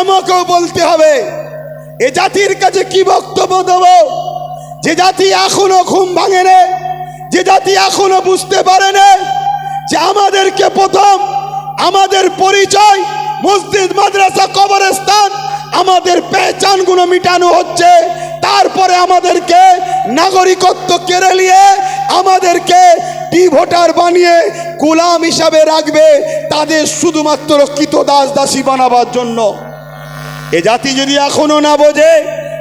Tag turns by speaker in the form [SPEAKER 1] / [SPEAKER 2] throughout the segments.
[SPEAKER 1] আমাকেও বলতে হবে এ জাতির কাছে কি বক্তব্য দেব। যে জাতি এখনো ঘুম ভাঙেনি, যে জাতি এখনো বুঝতে পারেনি যে আমাদেরকে প্রথম আমাদের পরিচয় মসজিদ, মাদ্রাসা, কবরস্থান, আমাদের পেহচানগুলো মিটানো হচ্ছে, তারপরে আমাদেরকে নাগরিকত্ব কেড়ে নিয়ে আমাদেরকে ভোটার বানিয়ে গোলাম হিসাবে রাখবে, তাদের শুধুমাত্র কৃতদাস দাসী বানাবার জন্য। এ জাতি যদি এখনো না বোঝে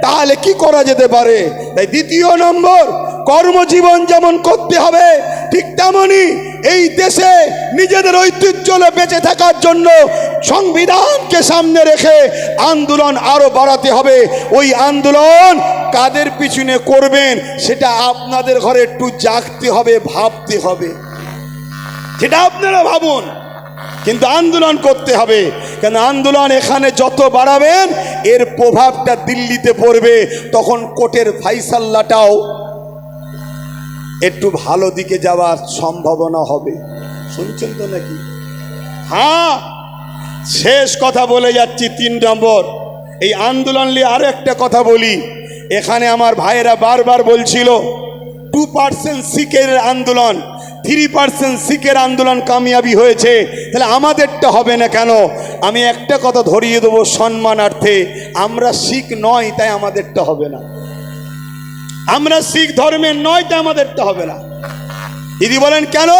[SPEAKER 1] তাহলে কি করা যেতে পারে? তাই দ্বিতীয় নম্বর, কর্মজীবন যেমন করতে হবে ঠিক তেমনি এই দেশে নিজেদের ঐতিহ্য বেঁচে থাকার জন্য সংবিধানকে সামনে রেখে আন্দোলন আরো বাড়াতে হবে। ওই আন্দোলন কাদের পিছনে করবেন সেটা আপনাদের ঘরে একটু জাগতে হবে, ভাবতে হবে, সেটা আপনারা ভাবুন। কিন্তু আন্দোলন করতে হবে, কেন আন্দোলন এখানে যত বাড়াবেন এর প্রভাবটা দিল্লিতে পড়বে, তখন কোর্টের ফাইসাল্লাটাও একটু ভালো দিকে যাওয়ার সম্ভাবনা হবে। শুনছেন তো নাকি? হ্যাঁ, শেষ কথা বলে যাচ্ছি। 3 নম্বর, এই আন্দোলন নিয়ে আরো একটা কথা বলি। এখানে আমার ভাইয়েরা বারবার বলছিল 2% শিখের আন্দোলন, 3% শিখের আন্দোলন কামিয়াবি হয়েছে, তাহলে আমাদেরটা হবে না কেন? আমি একটা কথা ধরিয়ে দেবো সম্মানার্থে, আমরা শিখ নয় তাই আমাদেরটা হবে না। আমরা শিখ ধর্মের নয় তাই আমাদেরটা হবে না। দিদি বলেন কেন?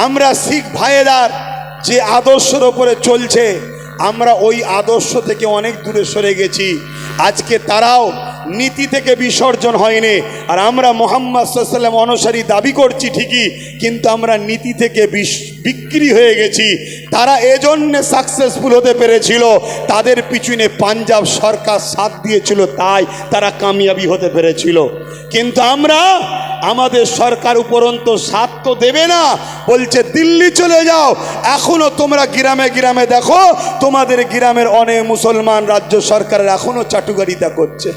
[SPEAKER 1] আমরা শিখ ভাইয়েরার যে আদর্শের ওপরে চলছে, আমরা ওই আদর্শ থেকে অনেক দূরে সরে গেছি। আজকে তারাও নীতি থেকে বিসর্জন হয়নি, আর আমরা মুহাম্মদ সাল্লাল্লাহু আলাইহি ওয়াসাল্লাম অনুসারী দাবি করছি ঠিকই, কিন্তু আমরা নীতি থেকে বিক্রি হয়ে গেছি। তারা এজন্য সাকসেসফুল হতে পেরেছিল, তাদের পিছনে পাঞ্জাব সরকার সাথ দিয়েছিল, তাই তারা কামিয়াবি হতে পেরেছিল। কিন্তু আমরা, আমাদের সরকার উপরন্ত সাথ তো দেবে না, বলছে দিল্লি চলে যাও। এখনো তোমরা গ্রামে গ্রামে দেখো, তোমাদের গ্রামের অনেক মুসলমান রাজ্য সরকারের এখনো চাটুকারিতা করছে।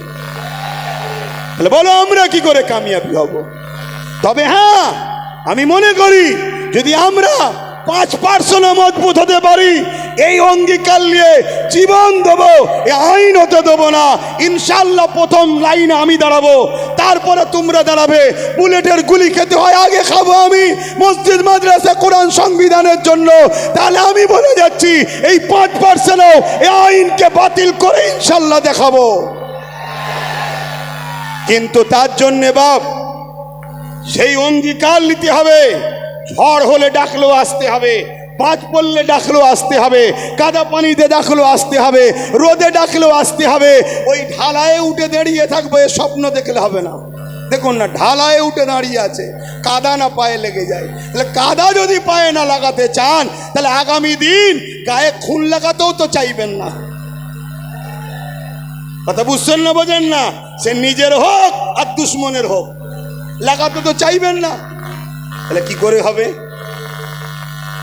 [SPEAKER 1] বলো আমরা কি করে কামিয়াবি হব? তবে হ্যাঁ, আমি মনে করি যদি আমরা 5% মজবুত হতে পারি, এই অঙ্গীকার নিয়ে জীবন দেবো, এই আইন হতে দেবো না, ইনশাল্লাহ প্রথম লাইনে আমি দাঁড়াবো, তারপরে তোমরা দাঁড়াবে। বুলেটের গুলি খেতে হয়, আগে খাবো আমি মসজিদ, মাদ্রাসা, কোরআন, সংবিধানের জন্য। তাহলে আমি বলে যাচ্ছি এই 5%ও এই আইনকে বাতিল করে ইনশাল্লাহ দেখাবো। কিন্তু তার জন্যে বাপ সেই অঙ্গীকার নিতে হবে। ঝড় হলে ডাকলেও আসতে হবে, বাজ পড়লে ডাকলেও আসতে হবে, কাদা পানিতে ডাকলেও আসতে হবে, রোদে ডাকলেও আসতে হবে। ওই ঢালায় উঠে দাঁড়িয়ে থাকবে স্বপ্ন দেখলে হবে না। দেখুন না, ঢালায় উঠে দাঁড়িয়ে আছে, কাদা না পায়ে লেগে যায়। তাহলে কাদা যদি পায়ে না লাগাতে চান, তাহলে আগামী দিন গায়ে খুন লাগাতেও তো চাইবেন না। কথা বুঝছেন না? বোঝেন না? সে নিজের হোক আর দুশ্মনের হোক, লাগাতে তো চাইবেন না। তাহলে কি করে হবে?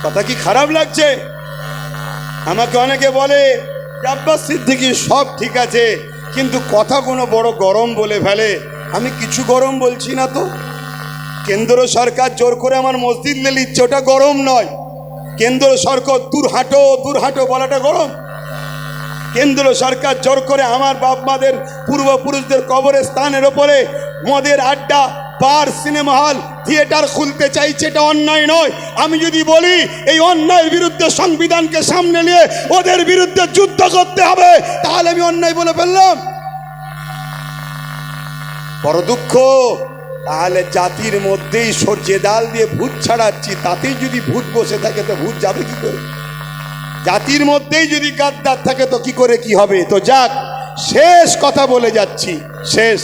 [SPEAKER 1] কথা কি খারাপ লাগছে? আমাকে অনেকে বলে আব্বাস সিদ্দিকী সব ঠিক আছে, কিন্তু কথা কোনো বড় গরম বলে ফেলে। আমি কিছু গরম বলছি না তো। কেন্দ্র সরকার জোর করে আমার মসজিদ নিয়ে নিচ্ছে, ওটা গরম নয়। কেন্দ্র সরকার দূর হাঁটো বলাটা গরম? কেন্দ্র সরকার জোর করে আমার বাপ মাদের, পূর্বপুরুষদের কবরস্থানের ওপরে মদের আড্ডা, বার, সিনেমা হল, থিয়েটার খুলতে চাইছে, এটা অন্যায় নয়। আমি যদি বলি এই অন্যায়ের বিরুদ্ধে সংবিধানকে সামনে নিয়ে ওদের বিরুদ্ধে যুদ্ধ করতে হবে, তাহলে আমি অন্যায় বলে ফেললাম? বড় দুঃখ। তাহলে জাতির মধ্যেই সর্ষে ডাল দিয়ে ভূত ছাড়াচ্ছি, তাতেই যদি ভূত বসে থাকে তো ভূত যাবে কি করে? জাতির মধ্যেই যদি গাদ্দার থাকে তো কি করে কি হবে? তো যাক, শেষ কথা বলে যাচ্ছি, শেষ।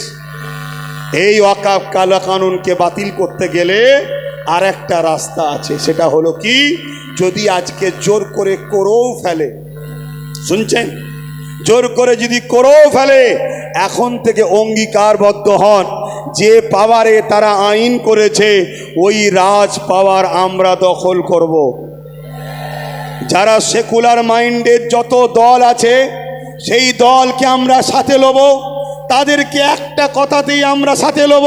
[SPEAKER 1] এই ওয়াকফ কালা কানুনকে বাতিল করতে গেলে আর একটা রাস্তা আছে, সেটা হলো কি, যদি আজকে জোর করে করেও ফেলে, শুনছেন, জোর করে যদি করেও ফেলে, এখন থেকে অঙ্গীকারবদ্ধ হন যে পাওয়ারে তারা আইন করেছে ওই রাজ পাওয়ার আমরা দখল করব। যারা সেকুলার মাইন্ডের যত দল আছে সেই দলকে আমরা সাথে লব, তাদেরকে একটা কথাতেই আমরা সাথে লব,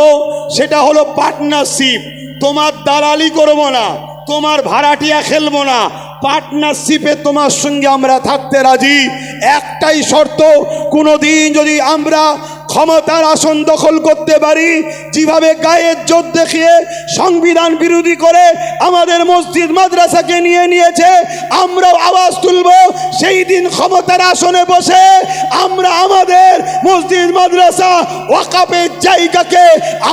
[SPEAKER 1] সেটা হলো পার্টনারশিপ। তোমার দালালি করব না, তোমার ভাড়াটিয়া খেলবো না, পার্টনারশিপে তোমার সঙ্গে আমরা থাকতে রাজি, একটাই শর্ত, কোনোদিন যদি আমরা ক্ষমতার আসন দখল করতে পারি, যেভাবে গায়ের জোর দেখিয়ে সংবিধান বিরোধী করে আমাদের মসজিদ মাদ্রাসাকে নিয়েছে, আমরাও আওয়াজ তুলব। সেই দিন ক্ষমতার আসনে বসে আমরা আমাদের মসজিদ মাদ্রাসা ওয়াকাফের জায়গাকে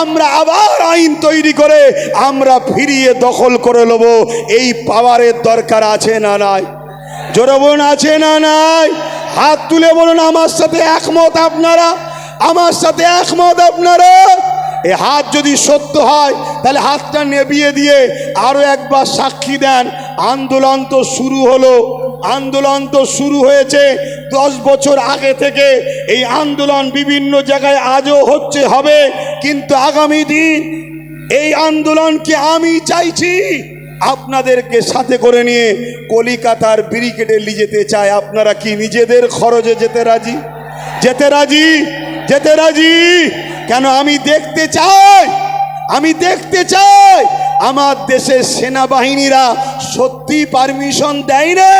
[SPEAKER 1] আমরা আবার আইন তৈরি করে আমরা ফিরিয়ে দখল করে নেব। এই পাওয়ারের দরকার আছে না নাই? জোরে বলুন, আছে না নাই? হাত তুলে বলুন আমার সাথে একমত আপনারা, আমার সাথে একমত আপনারা। এই হাত যদি সত্য হয় তাহলে হাতটা নেবিয়ে দিয়ে আরো একবার সাক্ষী দেন। আন্দোলন তো শুরু হলো, আন্দোলন তো শুরু হয়েছে 10 বছর আগে থেকে। এই আন্দোলন বিভিন্ন জায়গায় আজও হচ্ছে, হবে, কিন্তু আগামী দিন এই আন্দোলনকে আমি চাইছি আপনাদেরকে সাথে করে নিয়ে কলিকাতার ব্যারিকেডে নিয়ে যেতে চাই। আপনারা কি নিজেদের খরচে যেতে রাজি? যেতে রাজি? যেতে রাজি? কেন? আমি দেখতে চাই, আমি দেখতে চাই আমার দেশের সেনাবাহিনীরা সত্যি পারমিশন দেয় রে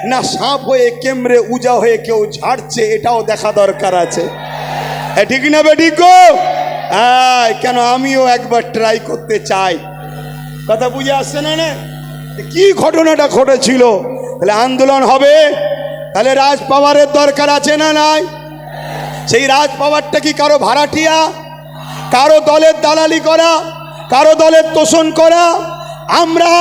[SPEAKER 1] না সাপ হয়ে কেমড়ে উজা হয়ে কেউ ঝাড়ছে, এটাও দেখা দরকার আছে। ঠিক না বেঠিক গো? কেন আমিও একবার ট্রাই করতে চাই। কথা বুঝে আসছে না? না কি ঘটনাটা ঘটেছিল? তাহলে আন্দোলন হবে, তাহলে রাজ পাওয়ারের দরকার আছে না নাই? সেই রাজ পাওয়ারটা কি কারো ভাড়াটিয়া, কারো দলের দালালি করা, কারো দলের তোষণ করা? আমরা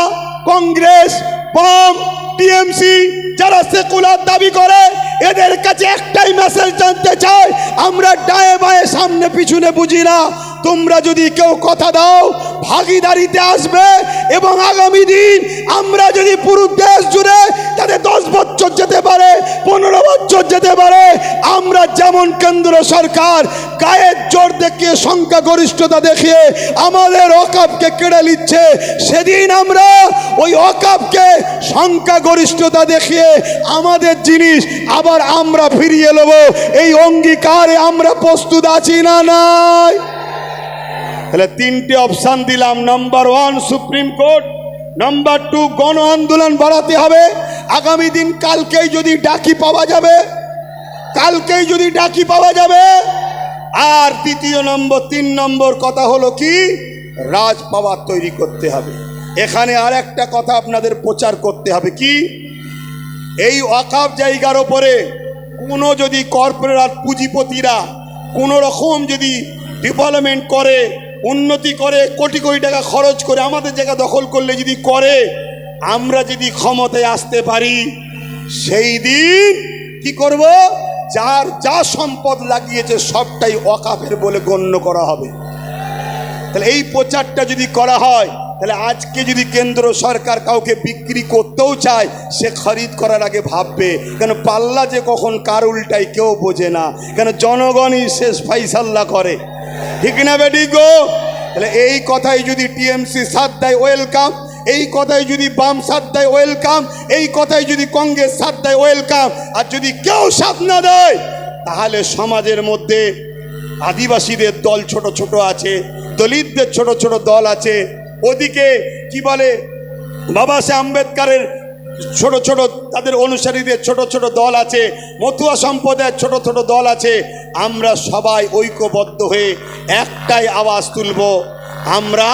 [SPEAKER 1] কংগ্রেস, বাম, টিএমসি যারা সেকুলার দাবি করে এদের কাছে একটাই মেসেজ জানতে চাই, আমরা ডায়ে বায়ে সামনে পিছনে বুঝি না। তোমরা যদি কেউ কথা দাও ভাগিদারিতে আসবে, এবং আগামী দিন আমরা যদি পুরো দেশ জুড়ে তাদের 10 বছর যেতে পারে, 15 বছর যেতে পারে, আমরা যেমন কেন্দ্র সরকার গায়ের জোর দেখিয়ে সংখ্যাগরিষ্ঠতা দেখিয়ে আমাদের ওয়াকাফকে কেড়ে নিচ্ছে, সেদিন আমরা ওই ওয়াকাফকে সংখ্যাগরিষ্ঠতা দেখিয়ে আমাদের জিনিস আবার আমরা ফিরিয়ে নেব। এই অঙ্গীকারে আমরা প্রস্তুত আছি না নাই? তাহলে 3টে অপশান দিলাম। নাম্বার 1 সুপ্রিম কোর্ট, নাম্বার 2 গণ আন্দোলন বাড়াতে হবে আগামী দিন। কালকেই যদি ডাকি পাওয়া যাবে, কালকেই যদি ডাকি পাওয়া যাবে। আর 3 নম্বর কথা হলো কি, রাজ পাওয়ার তৈরি করতে হবে। এখানে আর একটা কথা আপনাদের প্রচার করতে হবে কি, এই ওয়াকাফ জায়গার ওপরে কোনো যদি কর্পোরেট পুঁজিপতিরা কোনো রকম যদি ডেভেলপমেন্ট করে, উন্নতি করে, কোটি কোটি টাকা খরচ করে আমাদের জায়গা দখল করলে যদি করে, আমরা যদি ক্ষমতায় আসতে পারি, সেই দিন কি করব, যার যা সম্পদ লাগিয়েছে সবটাই ওয়াকাফের বলে গণ্য করা হবে। তাহলে এই প্রচারটা যদি করা হয়, তাহলে আজকে যদি কেন্দ্র সরকার কাউকে বিক্রি করতেও চায়, সে খরিদ করার আগে ভাববে, কেন পাল্লা যে কখন কার উল্টায় কেউ বোঝে না, কেন জনগণই শেষ ফাইসাল্লা করে। ঠিক না বেটি গো? তাহলে এই কথাই যদি টিএমসি সাথ দেয় ওয়েলকাম, এই কথাই যদি বাম সাথ দেয় ওয়েলকাম, এই কথাই যদি কংগ্রেস সাথ দেয় ওয়েলকাম। আর যদি কেউ সাথ না দেয়, তাহলে সমাজের মধ্যে আদিবাসীদের দল ছোট ছোট আছে, দলিতদের ছোট ছোট দল আছে, ওদিকে কি বলে বাবা সাহেব আম্বেদকরের ছোট ছোট তাদের অনুসারীদের ছোট ছোট দল আছে, মতুয়া সম্প্রদায়ের ছোট ছোট দল আছে। আমরা সবাই ঐক্যবদ্ধ হয়ে একটাই আওয়াজ তুলব, আমরা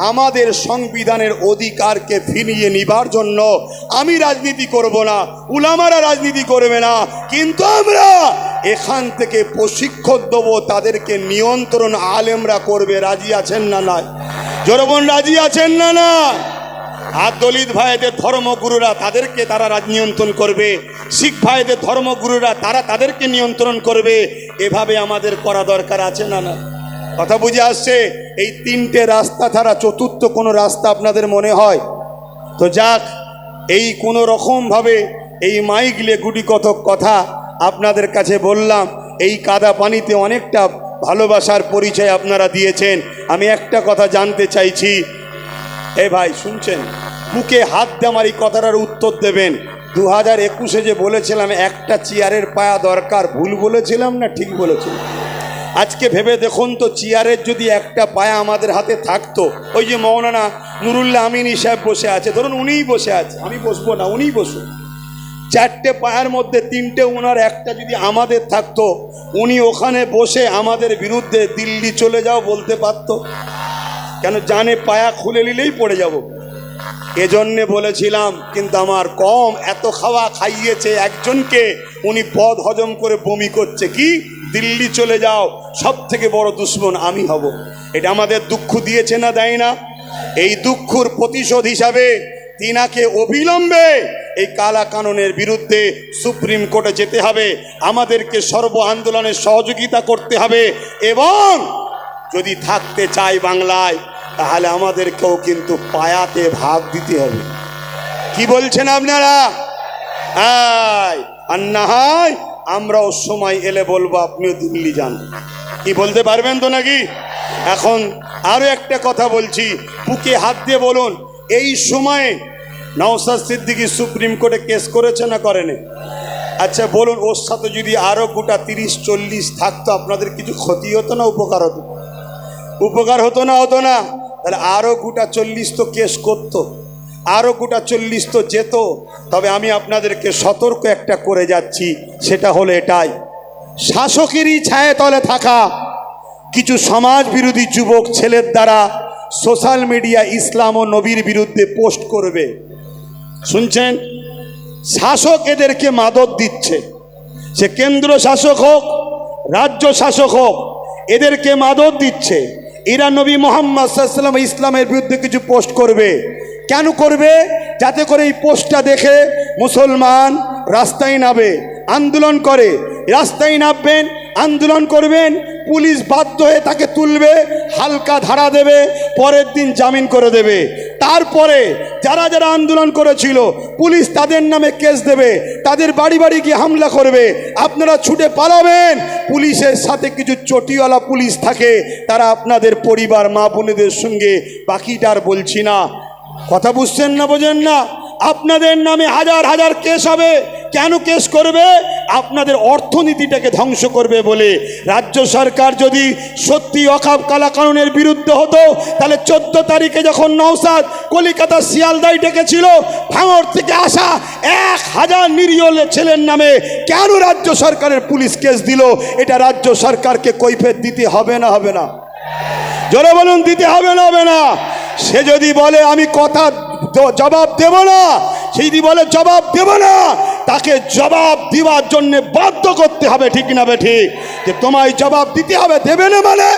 [SPEAKER 1] আমাদের সংবিধানের অধিকারকে ফিরিয়ে নিবার জন্য আমি রাজনীতি করব না, উলামারা রাজনীতি করবে না, কিন্তু আমরা এখান থেকে প্রশিক্ষণ দেবো, তাদেরকে নিয়ন্ত্রণ আলেমরা করবে। রাজি আছেন না নাই? জনগণ রাজি আছেন না না? আর দলিত ভাইদের ধর্মগুরুরা তাদেরকে তারা নিয়ন্ত্রণ করবে, শিখ ভাইদের ধর্মগুরুরা তারা তাদেরকে নিয়ন্ত্রণ করবে। এভাবে আমাদের করা দরকার আছে না না? কথা বুঝে আসছে? এই 3টে রাস্তা ছাড়া চতুর্থ কোনো রাস্তা আপনাদের মনে হয় তো যাক, এই কোনো রকমভাবে এই মাইকলে গুটি কতক কথা আপনাদের কাছে বললাম। এই কাদা পানিতে অনেকটা ভালোবাসার পরিচয় আপনারা দিয়েছেন। আমি একটা কথা জানতে চাইছি, এ ভাই শুনছেন? মুখে হাত দিয়ে আমার এই কথাটার উত্তর দেবেন। 2021-এ যে বলেছিলাম একটা চেয়ারের পায়া দরকার, ভুল বলেছিলাম না ঠিক বলেছিলাম? আজকে ভেবে দেখুন তো, চেয়ারের যদি একটা পায়া আমাদের হাতে থাকতো, ওই যে মৌলানা নুরুল্লাহ আমিনী সাহেব বসে আছে, ধরুন উনিই বসে আছে, আমি বসবো না, উনিই বসুন, চারটে পায়ের মধ্যে তিনটে ওনার একটা যদি আমাদের থাকতো, উনি ওখানে বসে আমাদের বিরুদ্ধে দিল্লি চলে যাও বলতে পারতো? কেন জানে পায়া খুলে নিলেই পড়ে যাব। এজন্যে বলেছিলাম, কিন্তু আমার কম এত খাওয়া খাইয়েছে একজনকে, উনি পদ হজম করে বমি করছে, কি দিল্লি চলে যাও, সব থেকে বড় দুশ্মন আমি হব। এটা আমাদের দুঃখ দিয়েছে না, দেয় না? এই দুঃখর প্রতিশোধ হিসাবে তিনাকে অবিলম্বে এই কালা কানুনের বিরুদ্ধে সুপ্রিম কোর্টে যেতে হবে, আমাদেরকে সর্ব আন্দোলনে সহযোগিতা করতে হবে, এবং যদি থাকতে চাই বাংলায় তাহলে আমাদেরকেও কিন্তু পায়াতে ভাগ দিতে হবে। কি বলছেন আপনারা? আর না হয় আমরাও সময় এলে বলবো আপনিও দিল্লি যান। কি বলতে পারবেন তো নাকি? এখন আরো একটা কথা বলছি, বুকে হাত দিয়ে বলুন, এই সময়ে নওশাদ সিদ্দিকী সুপ্রিম কোর্টে কেস করেছে না করেনি? আচ্ছা বলুন, ওর সাথে যদি আরো গোটা 30-40 থাকতো, আপনাদের কিছু ক্ষতি হতো না উপকার হতো? উপকার হতো না, হতো না? তাহলে আরো গোটা 40 তো কেস করতো, আরো গোটা 40 তো যেত। তবে আমি আপনাদেরকে সতর্ক একটা করে যাচ্ছি, সেটা হলো এটাই, শাসকেরই ছায়া তলে থাকা কিছু সমাজ বিরোধী যুবক ছেলের দ্বারা সোশ্যাল মিডিয়া ইসলাম ও নবীর বিরুদ্ধে পোস্ট করবে। শুনছেন? শাসক এদেরকে মাদক দিচ্ছে, সে কেন্দ্র শাসক হোক, রাজ্য শাসক হোক, এদেরকে মাদক দিচ্ছে। এরা নবী মুহাম্মদ সাল্লাল্লাহু আলাইহি ওয়াসাল্লাম ইসলামের বিরুদ্ধে কিছু পোস্ট করবে। কেন করবে? যাতে করে এই পোস্টটা দেখে মুসলমান রাস্তায় নামে, আন্দোলন করে। রাস্তায় নামবেন, আন্দোলন করবেন, পুলিশ বাধ্য হয়ে তাকে তুলবে, হালকা ধারা দেবে, পরের দিন জামিন করে দেবে। তারপরে যারা যারা আন্দোলন করেছিল পুলিশ তাদের নামে কেস দেবে, তাদের বাড়ি বাড়ি গিয়ে হামলা করবে, আপনারা ছুটে পালাবেন। পুলিশের সাথে কিছু চটিওয়ালা পুলিশ থাকে, তারা আপনাদের পরিবার মা বোনেদের সঙ্গে, বাকিটার বলছি না। কথা বুঝছেন না, বোঝেন না? আপনাদের নামে হাজার হাজার কেস হবে। কেন কেস করবে? আপনাদের অর্থনীতিটাকে ধ্বংস করবে বলে। রাজ্য সরকার যদি সত্যি অখাপ কালা কানুনের বিরুদ্ধে হতো, তাহলে 14 তারিখে যখন নওশাদ কলিকাতা শিয়ালদায় ডেকেছিল, ভাঙড় থেকে আসা 1000 নিরীহ ছেলের নামে কেন রাজ্য সরকারের পুলিশ কেস দিল? এটা রাজ্য সরকারকে কৈফিয়ত দিতে হবে না, হবে না? জোরে বলুন, দিতে হবে না, হবে না? সে যদি বলে আমি কথা জবাব দেব না, সে যদি বলে জবাব দেব না, তাকে জবাব দেওয়ার জন্য বাধ্য করতে হবে। ঠিক না বে ঠিক? যে তোমায় জবাব দিতে হবে। দেবে না মানে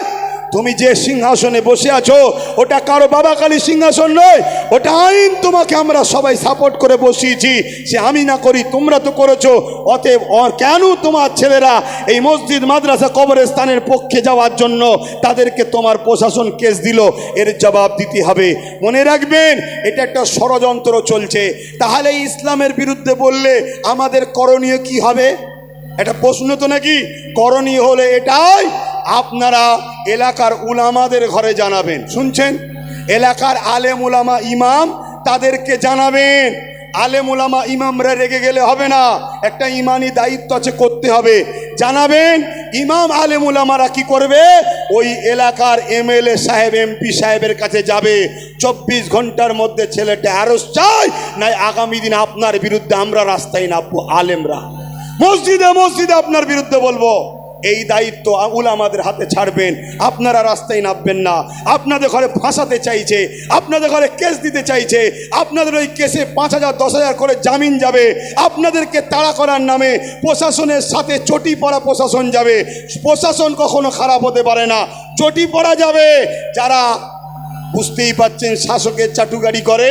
[SPEAKER 1] তুমি যে সিংহাসনে বসে আছো ওটা কারো বাবা কালী সিংহাসন নয়, ওটা আইন। তোমাকে আমরা সবাই সাপোর্ট করে বসিয়েছি, সে আমি না করি, তোমরা তো করেছো। অতএব কেন তোমার ছেলেরা এই মসজিদ মাদ্রাসা কবরস্থানের পক্ষে যাওয়ার জন্য তাদেরকে তোমার প্রশাসন কেস দিল? এর জবাব দিতে হবে। মনে রাখবেন, এটা একটা ষড়যন্ত্র চলছে। তাহলে ইসলামের বিরুদ্ধে বললে আমাদের করণীয় কি হবে? এটা প্রশ্ন তো নাকি? করণীয় হলে এটাই, আপনারা এলাকার উলামাদের ঘরে জানাবেন। শুনছেন? এলাকার আলেম উলামা ইমাম, তাদেরকে জানাবেন। আলেম উলামা ইমামরা রেগে গেলে হবে না, একটা ইমানি দায়িত্ব আছে, করতে হবে। জানাবেন। ইমাম আলেম উলামারা কি করবে? ওই এলাকার এমএলএ সাহেব, এমপি সাহেবের কাছে যাবে, 24 ঘন্টার মধ্যে ছেলেটা আরজ চাই, নাই আগামী দিন আপনার বিরুদ্ধে আমরা রাস্তায় নামবো। আলেমরা মসজিদে মসজিদে আপনার বিরুদ্ধে বলবো। এই দায়িত্ব উলামাদের হাতে ছাড়বেন। আপনারা রাস্তায় নামবেন না। আপনাদের ঘরে ফাঁসাতে চাইছে, আপনাদের ঘরে কেস দিতে চাইছে, আপনাদের ওই কেসে 5000 10,000 করে জামিন যাবে। আপনাদেরকে তাড়া করার নামে প্রশাসনের সাথে চটি পড়া প্রশাসন যাবে। প্রশাসন কখনো খারাপ হতে পারে না, চটি পড়া যাবে। যারা বুঝতেই পাচ্ছেন শাসকের চাটুকারি করে,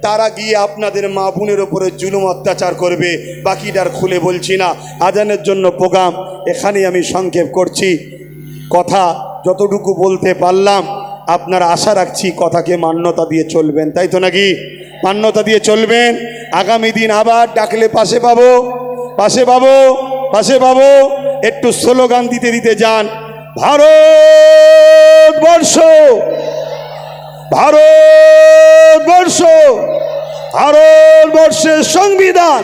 [SPEAKER 1] তারা গিয়ে আপনাদের মা বোনের ওপরে জুলুম অত্যাচার করবে। বাকিটার খুলে বলছি না। আজানের জন্য প্রোগ্রাম এখানেই আমি সংক্ষেপ করছি। কথা যতটুকু বলতে পারলাম, আপনারা আশা রাখছি কথাকে মান্যতা দিয়ে চলবেন, তাই তো নাকি? মান্যতা দিয়ে চলবেন। আগামী দিন আবার ডাকলে পাশে পাবো, পাশে পাবো, পাশে পাবো। একটু স্লোগান দিতে দিতে যান। ভারতবর্ষ, ভারতবর্ষ, ভারতবর্ষের সংবিধান